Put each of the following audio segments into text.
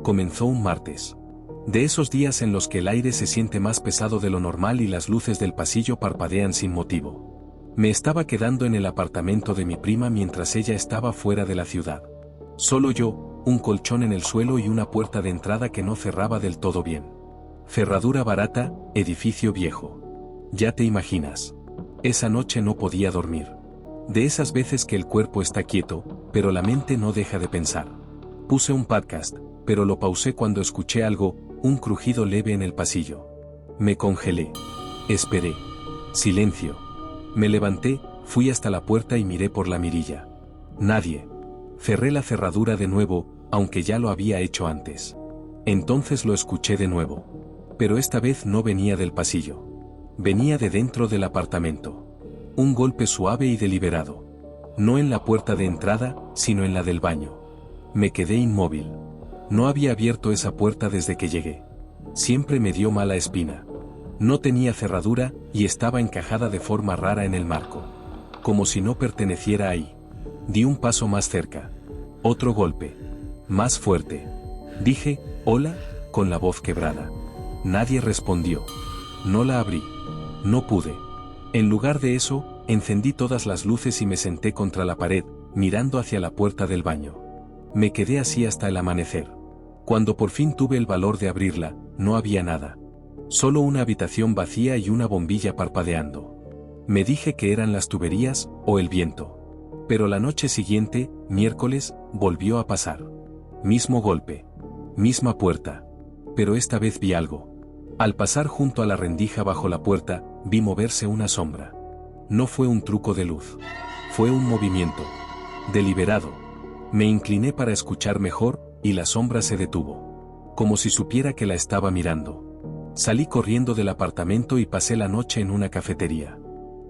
Comenzó un martes. De esos días en los que el aire se siente más pesado de lo normal y las luces del pasillo parpadean sin motivo. Me estaba quedando en el apartamento de mi prima mientras ella estaba fuera de la ciudad. Solo yo, un colchón en el suelo y una puerta de entrada que no cerraba del todo bien. Ferradura barata, edificio viejo. Ya te imaginas. Esa noche no podía dormir. De esas veces que el cuerpo está quieto, pero la mente no deja de pensar. Puse un podcast, pero lo pausé cuando escuché algo, un crujido leve en el pasillo. Me congelé. Esperé. Silencio. Me levanté, fui hasta la puerta y miré por la mirilla. Nadie. Cerré la cerradura de nuevo, aunque ya lo había hecho antes. Entonces lo escuché de nuevo. Pero esta vez no venía del pasillo. Venía de dentro del apartamento. Un golpe suave y deliberado. No en la puerta de entrada, sino en la del baño. Me quedé inmóvil. No había abierto esa puerta desde que llegué. Siempre me dio mala espina. No tenía cerradura y estaba encajada de forma rara en el marco. Como si no perteneciera ahí. Di un paso más cerca. Otro golpe. Más fuerte. Dije, hola, con la voz quebrada. Nadie respondió. No la abrí. No pude. En lugar de eso, encendí todas las luces y me senté contra la pared, mirando hacia la puerta del baño. Me quedé así hasta el amanecer. Cuando por fin tuve el valor de abrirla, no había nada. Solo una habitación vacía y una bombilla parpadeando. Me dije que eran las tuberías, o el viento. Pero la noche siguiente, miércoles, volvió a pasar. Mismo golpe. Misma puerta. Pero esta vez vi algo. Al pasar junto a la rendija bajo la puerta, vi moverse una sombra. No fue un truco de luz. Fue un movimiento. Deliberado. Me incliné para escuchar mejor, y la sombra se detuvo. Como si supiera que la estaba mirando. Salí corriendo del apartamento y pasé la noche en una cafetería.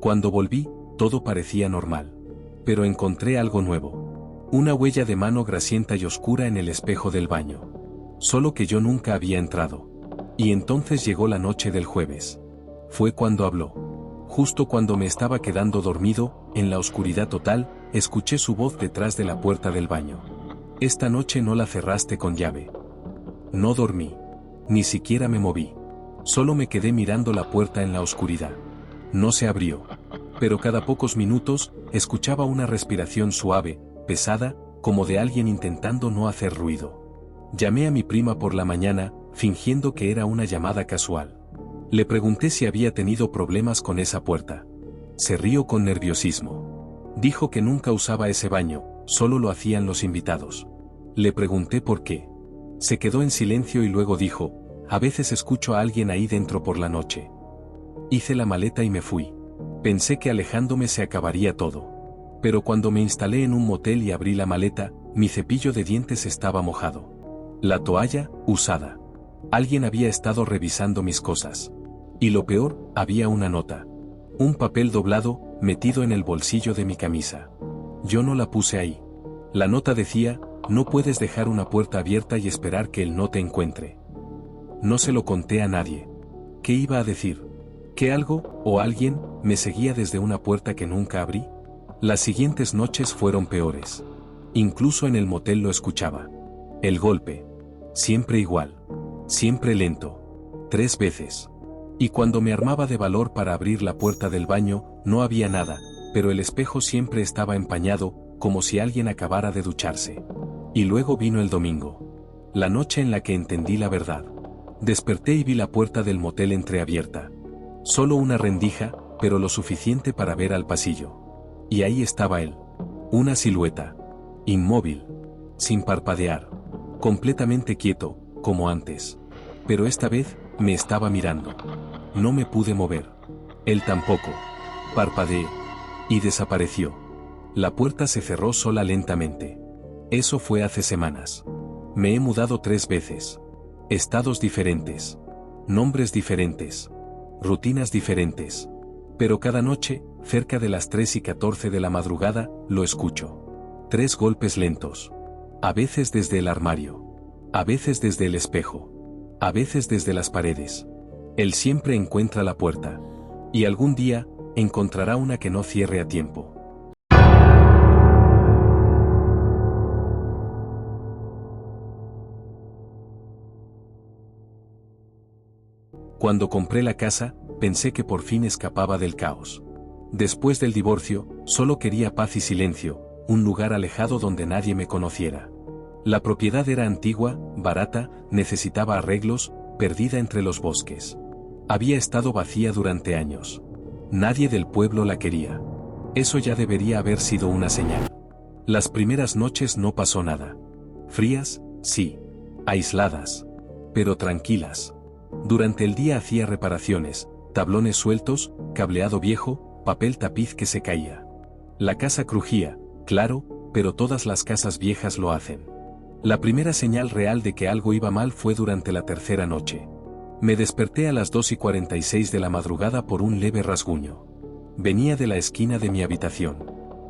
Cuando volví, todo parecía normal. Pero encontré algo nuevo. Una huella de mano grasienta y oscura en el espejo del baño. Solo que yo nunca había entrado. Y entonces llegó la noche del jueves. Fue cuando habló. Justo cuando me estaba quedando dormido, en la oscuridad total, escuché su voz detrás de la puerta del baño. Esta noche no la cerraste con llave. No dormí. Ni siquiera me moví. Solo me quedé mirando la puerta en la oscuridad. No se abrió. Pero cada pocos minutos, escuchaba una respiración suave, pesada, como de alguien intentando no hacer ruido. Llamé a mi prima por la mañana, fingiendo que era una llamada casual. Le pregunté si había tenido problemas con esa puerta. Se rió con nerviosismo. Dijo que nunca usaba ese baño, solo lo hacían los invitados. Le pregunté por qué. Se quedó en silencio y luego dijo, a veces escucho a alguien ahí dentro por la noche. Hice la maleta y me fui. Pensé que alejándome se acabaría todo. Pero cuando me instalé en un motel y abrí la maleta, mi cepillo de dientes estaba mojado. La toalla, usada. Alguien había estado revisando mis cosas. Y lo peor, había una nota. Un papel doblado, metido en el bolsillo de mi camisa. Yo no la puse ahí. La nota decía, no puedes dejar una puerta abierta y esperar que él no te encuentre. No se lo conté a nadie. ¿Qué iba a decir? ¿Que algo, o alguien, me seguía desde una puerta que nunca abrí? Las siguientes noches fueron peores. Incluso en el motel lo escuchaba. El golpe. Siempre igual. Siempre lento. 3 veces. Y cuando me armaba de valor para abrir la puerta del baño, no había nada, pero el espejo siempre estaba empañado, como si alguien acabara de ducharse. Y luego vino el domingo. La noche en la que entendí la verdad. Desperté y vi la puerta del motel entreabierta. Solo una rendija, pero lo suficiente para ver al pasillo. Y ahí estaba él. Una silueta. Inmóvil. Sin parpadear. Completamente quieto, como antes. Pero esta vez, me estaba mirando. No me pude mover. Él tampoco. Parpadeé. Y desapareció. La puerta se cerró sola lentamente. Eso fue hace semanas. Me he mudado 3 veces. Estados diferentes. Nombres diferentes. Rutinas diferentes. Pero cada noche, cerca de las 3:14 de la madrugada, lo escucho. 3 golpes lentos. A veces desde el armario. A veces desde el espejo. A veces desde las paredes. Él siempre encuentra la puerta. Y algún día, encontrará una que no cierre a tiempo. Cuando compré la casa, pensé que por fin escapaba del caos. Después del divorcio, solo quería paz y silencio, un lugar alejado donde nadie me conociera. La propiedad era antigua, barata, necesitaba arreglos, perdida entre los bosques. Había estado vacía durante años. Nadie del pueblo la quería. Eso ya debería haber sido una señal. Las primeras noches no pasó nada. Frías, sí. Aisladas. Pero tranquilas. Durante el día hacía reparaciones, tablones sueltos, cableado viejo, papel tapiz que se caía. La casa crujía, claro, pero todas las casas viejas lo hacen. La primera señal real de que algo iba mal fue durante la tercera noche. Me desperté a las 2:46 de la madrugada por un leve rasguño. Venía de la esquina de mi habitación.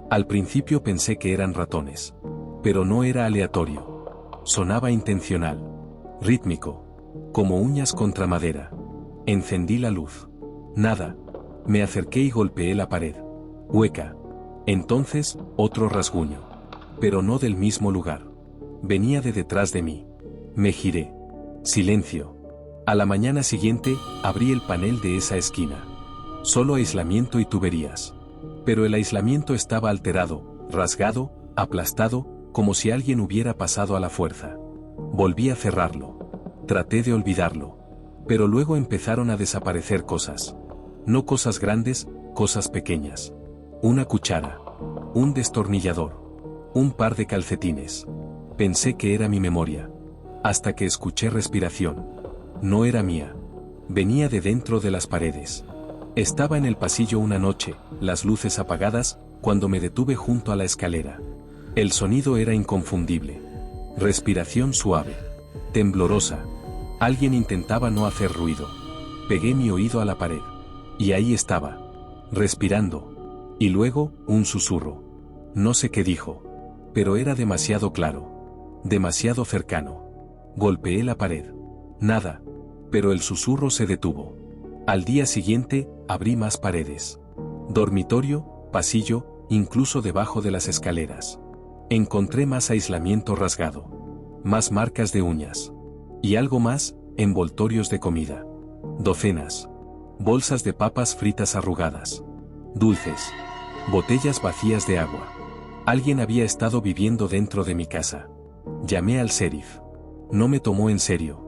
Al principio pensé que eran ratones. Pero no era aleatorio. Sonaba intencional. Rítmico. Como uñas contra madera. Encendí la luz. Nada. Me acerqué y golpeé la pared. Hueca. Entonces, otro rasguño. Pero no del mismo lugar. Venía de detrás de mí. Me giré. Silencio. A la mañana siguiente, abrí el panel de esa esquina. Solo aislamiento y tuberías. Pero el aislamiento estaba alterado, rasgado, aplastado, como si alguien hubiera pasado a la fuerza. Volví a cerrarlo. Traté de olvidarlo. Pero luego empezaron a desaparecer cosas. No cosas grandes, cosas pequeñas. Una cuchara. Un destornillador. Un par de calcetines. Pensé que era mi memoria. Hasta que escuché respiración. No era mía. Venía de dentro de las paredes. Estaba en el pasillo una noche, las luces apagadas, cuando me detuve junto a la escalera. El sonido era inconfundible. Respiración suave. Temblorosa. Alguien intentaba no hacer ruido. Pegué mi oído a la pared. Y ahí estaba. Respirando. Y luego, un susurro. No sé qué dijo. Pero era demasiado claro. Demasiado cercano. Golpeé la pared. Nada. Pero el susurro se detuvo. Al día siguiente, abrí más paredes. Dormitorio, pasillo, incluso debajo de las escaleras. Encontré más aislamiento rasgado. Más marcas de uñas. Y algo más, envoltorios de comida. Docenas. Bolsas de papas fritas arrugadas. Dulces. Botellas vacías de agua. Alguien había estado viviendo dentro de mi casa. Llamé al sheriff. No me tomó en serio.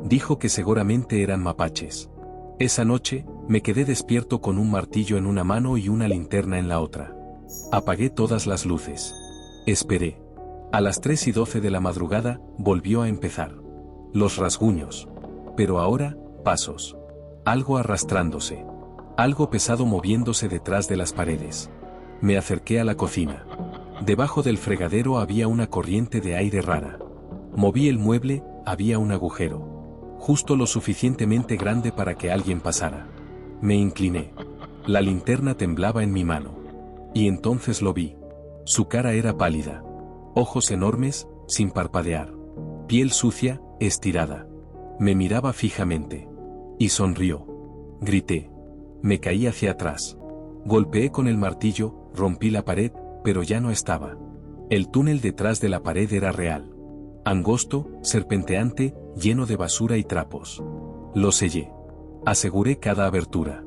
Dijo que seguramente eran mapaches. Esa noche, me quedé despierto con un martillo en una mano y una linterna en la otra. Apagué todas las luces. Esperé. A las 3:12 de la madrugada, volvió a empezar. Los rasguños. Pero ahora, pasos. Algo arrastrándose. Algo pesado moviéndose detrás de las paredes. Me acerqué a la cocina. Debajo del fregadero había una corriente de aire rara. Moví el mueble, había un agujero. Justo lo suficientemente grande para que alguien pasara. Me incliné. La linterna temblaba en mi mano. Y entonces lo vi. Su cara era pálida. Ojos enormes, sin parpadear. Piel sucia, estirada. Me miraba fijamente. Y sonrió. Grité. Me caí hacia atrás. Golpeé con el martillo, rompí la pared, pero ya no estaba. El túnel detrás de la pared era real. Angosto, serpenteante, lleno de basura y trapos. Lo sellé. Aseguré cada abertura.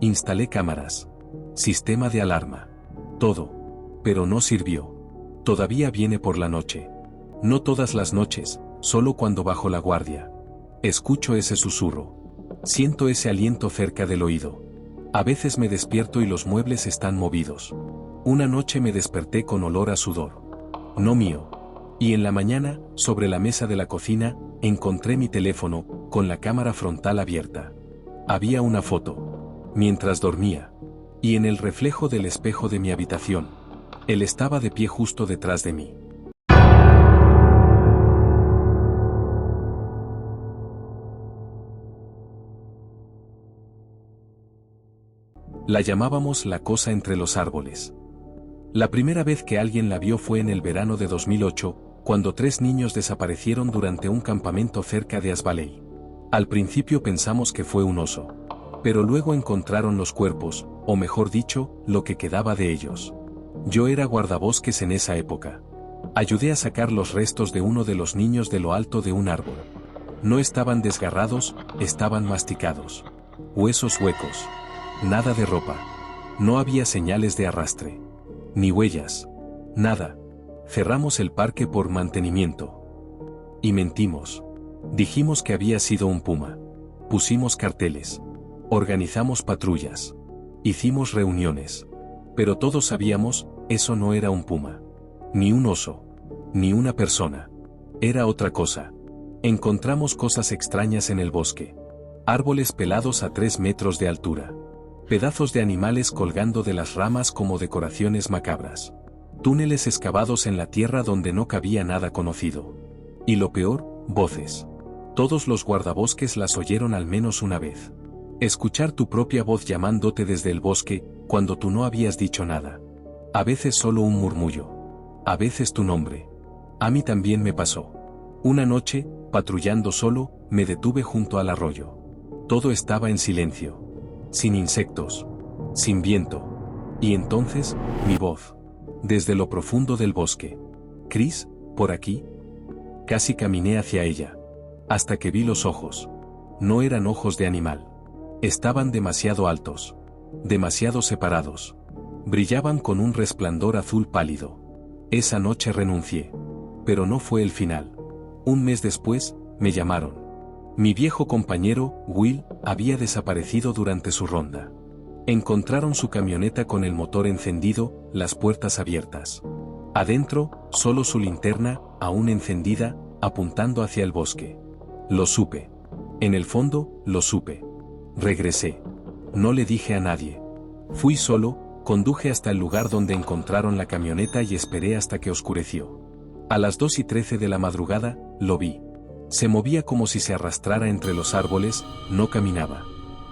Instalé cámaras. Sistema de alarma. Todo. Pero no sirvió. Todavía viene por la noche. No todas las noches, solo cuando bajo la guardia. Escucho ese susurro. Siento ese aliento cerca del oído. A veces me despierto y los muebles están movidos. Una noche me desperté con olor a sudor. No mío. Y en la mañana, sobre la mesa de la cocina, encontré mi teléfono, con la cámara frontal abierta. Había una foto. Mientras dormía. Y en el reflejo del espejo de mi habitación. Él estaba de pie justo detrás de mí. La llamábamos la cosa entre los árboles. La primera vez que alguien la vio fue en el verano de 2008, cuando 3 niños desaparecieron durante un campamento cerca de Asbaley. Al principio pensamos que fue un oso. Pero luego encontraron los cuerpos, o mejor dicho, lo que quedaba de ellos. Yo era guardabosques en esa época. Ayudé a sacar los restos de uno de los niños de lo alto de un árbol. No estaban desgarrados, estaban masticados. Huesos huecos. Nada de ropa. No había señales de arrastre. Ni huellas. Nada. Cerramos el parque por mantenimiento. Y mentimos. Dijimos que había sido un puma. Pusimos carteles. Organizamos patrullas. Hicimos reuniones. Pero todos sabíamos, eso no era un puma. Ni un oso. Ni una persona. Era otra cosa. Encontramos cosas extrañas en el bosque. Árboles pelados a 3 metros de altura. Pedazos de animales colgando de las ramas como decoraciones macabras. Túneles excavados en la tierra donde no cabía nada conocido. Y lo peor, voces. Todos los guardabosques las oyeron al menos una vez. Escuchar tu propia voz llamándote desde el bosque, cuando tú no habías dicho nada. A veces solo un murmullo. A veces tu nombre. A mí también me pasó. Una noche, patrullando solo, me detuve junto al arroyo. Todo estaba en silencio. Sin insectos. Sin viento. Y entonces, mi voz. Desde lo profundo del bosque. Chris, ¿por aquí? Casi caminé hacia ella. Hasta que vi los ojos. No eran ojos de animal. Estaban demasiado altos. Demasiado separados. Brillaban con un resplandor azul pálido. Esa noche renuncié. Pero no fue el final. Un mes después, me llamaron. Mi viejo compañero, Will, había desaparecido durante su ronda. Encontraron su camioneta con el motor encendido, las puertas abiertas. Adentro, solo su linterna, aún encendida, apuntando hacia el bosque. Lo supe. En el fondo, lo supe. Regresé. No le dije a nadie. Fui solo, conduje hasta el lugar donde encontraron la camioneta y esperé hasta que oscureció. A las 2:13 de la madrugada, lo vi. Se movía como si se arrastrara entre los árboles, no caminaba.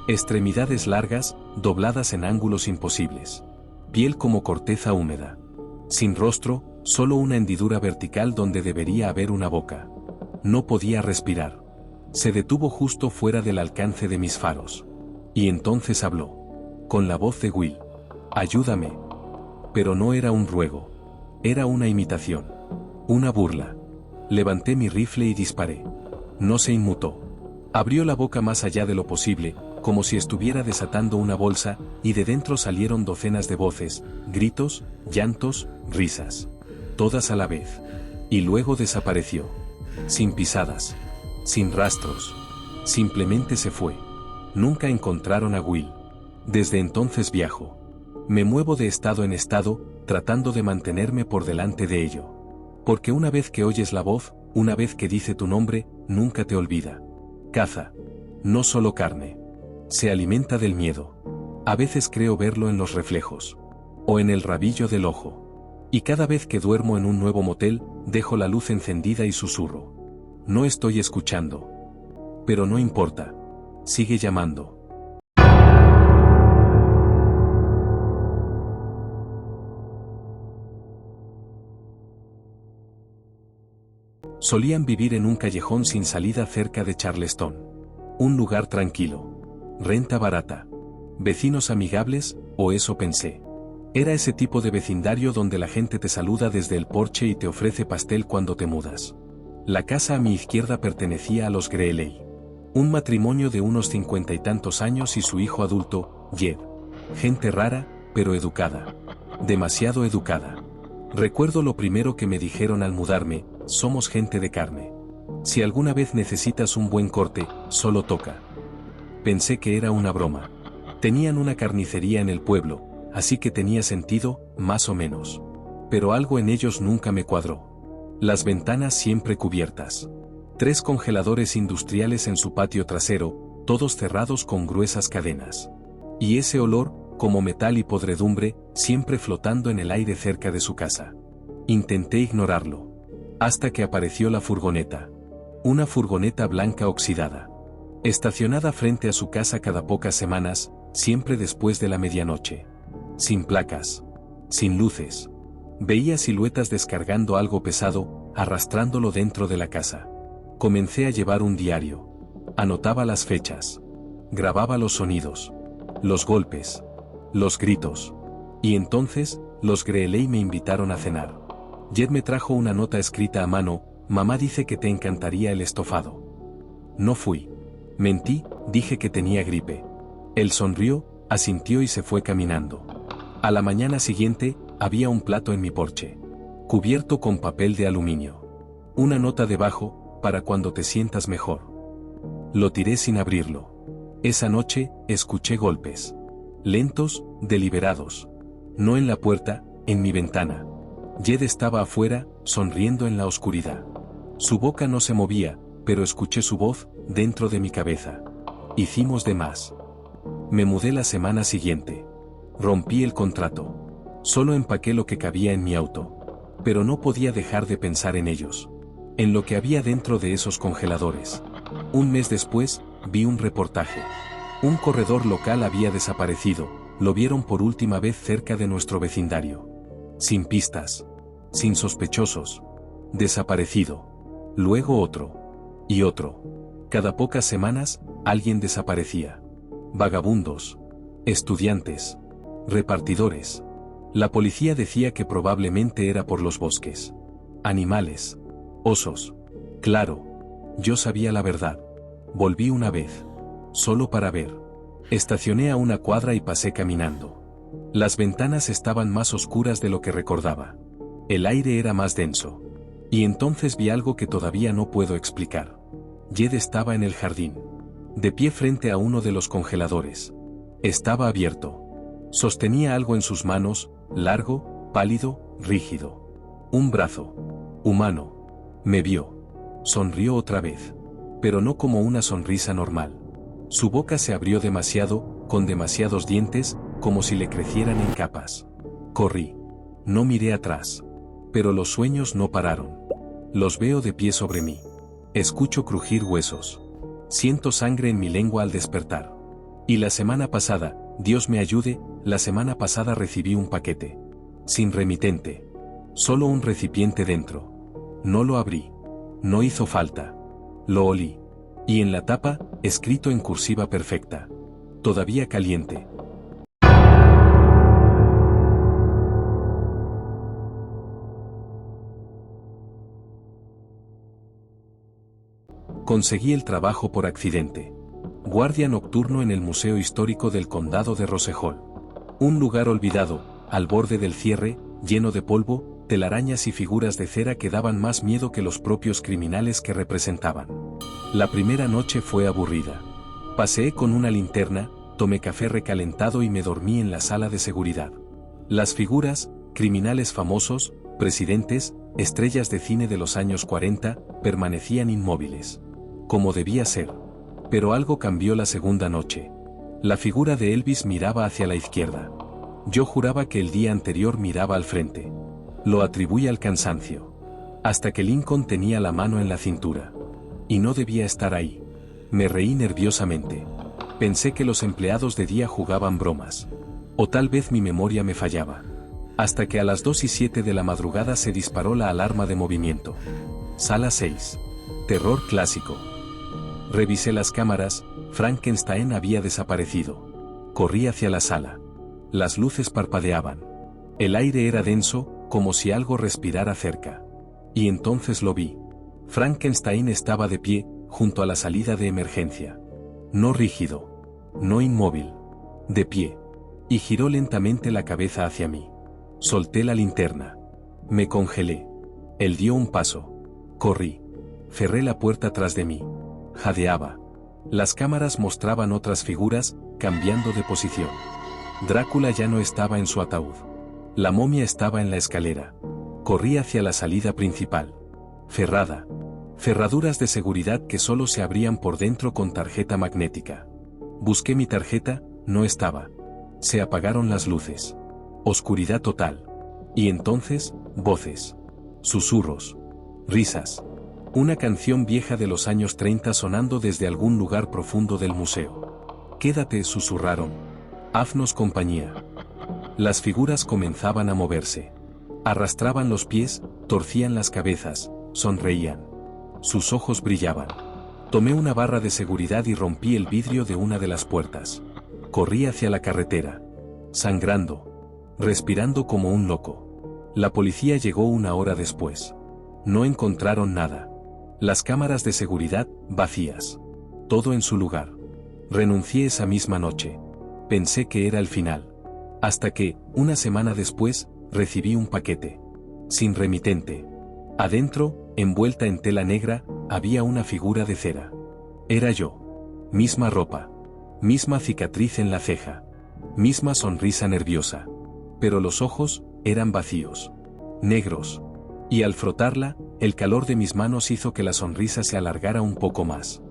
Extremidades largas, dobladas en ángulos imposibles. Piel como corteza húmeda. Sin rostro, solo una hendidura vertical donde debería haber una boca. No podía respirar. Se detuvo justo fuera del alcance de mis faros. Y entonces habló. Con la voz de Will. Ayúdame. Pero no era un ruego. Era una imitación. Una burla. Levanté mi rifle y disparé. No se inmutó. Abrió la boca más allá de lo posible, como si estuviera desatando una bolsa, y de dentro salieron docenas de voces, gritos, llantos, risas. Todas a la vez. Y luego desapareció. Sin pisadas. Sin rastros. Simplemente se fue. Nunca encontraron a Will. Desde entonces viajo. Me muevo de estado en estado, tratando de mantenerme por delante de ello. Porque una vez que oyes la voz, una vez que dice tu nombre, nunca te olvida. Caza. No solo carne. Se alimenta del miedo. A veces creo verlo en los reflejos. O en el rabillo del ojo. Y cada vez que duermo en un nuevo motel, dejo la luz encendida y susurro. No estoy escuchando. Pero no importa. Sigue llamando. Solían vivir en un callejón sin salida cerca de Charleston. Un lugar tranquilo. Renta barata. Vecinos amigables, o eso pensé. Era ese tipo de vecindario donde la gente te saluda desde el porche y te ofrece pastel cuando te mudas. La casa a mi izquierda pertenecía a los Greeley. Un matrimonio de unos 50 y tantos años y su hijo adulto, Jed. Gente rara, pero educada. Demasiado educada. Recuerdo lo primero que me dijeron al mudarme: somos gente de carne. Si alguna vez necesitas un buen corte, solo toca. Pensé que era una broma. Tenían una carnicería en el pueblo, así que tenía sentido, más o menos. Pero algo en ellos nunca me cuadró. Las ventanas siempre cubiertas. 3 congeladores industriales en su patio trasero, todos cerrados con gruesas cadenas. Y ese olor, como metal y podredumbre, siempre flotando en el aire cerca de su casa. Intenté ignorarlo. Hasta que apareció la furgoneta. Una furgoneta blanca oxidada. Estacionada frente a su casa cada pocas semanas, siempre después de la medianoche. Sin placas. Sin luces. Veía siluetas descargando algo pesado, arrastrándolo dentro de la casa. Comencé a llevar un diario. Anotaba las fechas. Grababa los sonidos. Los golpes. Los gritos. Y entonces, los Greeley me invitaron a cenar. Jed me trajo una nota escrita a mano: mamá dice que te encantaría el estofado. No fui. Mentí, dije que tenía gripe. Él sonrió, asintió y se fue caminando. A la mañana siguiente, había un plato en mi porche, cubierto con papel de aluminio. Una nota debajo, para cuando te sientas mejor. Lo tiré sin abrirlo. Esa noche, escuché golpes. Lentos, deliberados. No en la puerta, en mi ventana. Jed estaba afuera, sonriendo en la oscuridad. Su boca no se movía, pero escuché su voz, dentro de mi cabeza. Hicimos de más. Me mudé la semana siguiente. Rompí el contrato. Solo empaqué lo que cabía en mi auto. Pero no podía dejar de pensar en ellos. En lo que había dentro de esos congeladores. Un mes después, vi un reportaje. Un corredor local había desaparecido, lo vieron por última vez cerca de nuestro vecindario. Sin pistas. Sin sospechosos. Desaparecido. Luego otro. Y otro. Cada pocas semanas, alguien desaparecía. Vagabundos. Estudiantes. Repartidores. La policía decía que probablemente era por los bosques. Animales. Osos. Claro. Yo sabía la verdad. Volví una vez. Solo para ver. Estacioné a una cuadra y pasé caminando. Las ventanas estaban más oscuras de lo que recordaba. El aire era más denso. Y entonces vi algo que todavía no puedo explicar. Jed estaba en el jardín. De pie frente a uno de los congeladores. Estaba abierto. Sostenía algo en sus manos, largo, pálido, rígido. Un brazo. Humano. Me vio. Sonrió otra vez. Pero no como una sonrisa normal. Su boca se abrió demasiado, con demasiados dientes, como si le crecieran en capas. Corrí. No miré atrás. Pero los sueños no pararon. Los veo de pie sobre mí. Escucho crujir huesos. Siento sangre en mi lengua al despertar. Y la semana pasada, Dios me ayude, la semana pasada recibí un paquete. Sin remitente. Solo un recipiente dentro. No lo abrí. No hizo falta. Lo olí. Y en la tapa, escrito en cursiva perfecta. Todavía caliente. Conseguí el trabajo por accidente. Guardia nocturno en el Museo Histórico del Condado de Rosehill. Un lugar olvidado, al borde del cierre, lleno de polvo, telarañas y figuras de cera que daban más miedo que los propios criminales que representaban. La primera noche fue aburrida. Paseé con una linterna, tomé café recalentado y me dormí en la sala de seguridad. Las figuras, criminales famosos, presidentes, estrellas de cine de los años 40, permanecían inmóviles. Como debía ser. Pero algo cambió la segunda noche. La figura de Elvis miraba hacia la izquierda. Yo juraba que el día anterior miraba al frente. Lo atribuí al cansancio. Hasta que Lincoln tenía la mano en la cintura. Y no debía estar ahí. Me reí nerviosamente. Pensé que los empleados de día jugaban bromas. O tal vez mi memoria me fallaba. Hasta que a las 2:07 de la madrugada se disparó la alarma de movimiento. Sala 6. Terror clásico. Revisé las cámaras, Frankenstein había desaparecido. Corrí hacia la sala. Las luces parpadeaban. El aire era denso, como si algo respirara cerca. Y entonces lo vi. Frankenstein estaba de pie, junto a la salida de emergencia. No rígido. No inmóvil. De pie. Y giró lentamente la cabeza hacia mí. Solté la linterna. Me congelé. Él dio un paso. Corrí. Cerré la puerta tras de mí. Jadeaba. Las cámaras mostraban otras figuras, cambiando de posición. Drácula ya no estaba en su ataúd. La momia estaba en la escalera. Corrí hacia la salida principal. Cerrada. Cerraduras de seguridad que solo se abrían por dentro con tarjeta magnética. Busqué mi tarjeta, no estaba. Se apagaron las luces. Oscuridad total. Y entonces, voces. Susurros. Risas. Una canción vieja de los años 30 sonando desde algún lugar profundo del museo. Quédate, susurraron. Haznos compañía. Las figuras comenzaban a moverse. Arrastraban los pies, torcían las cabezas, sonreían. Sus ojos brillaban. Tomé una barra de seguridad y rompí el vidrio de una de las puertas. Corrí hacia la carretera. Sangrando. Respirando como un loco. La policía llegó una hora después. No encontraron nada. Las cámaras de seguridad, vacías. todo en su lugar. Renuncié esa misma noche. Pensé que era el final. Hasta que, una semana después, recibí un paquete. Sin remitente. Adentro, envuelta en tela negra, había una figura de cera. Era yo. Misma ropa. Misma cicatriz en la ceja. Misma sonrisa nerviosa. Pero los ojos, eran vacíos. Negros. Y al frotarla, el calor de mis manos hizo que la sonrisa se alargara un poco más.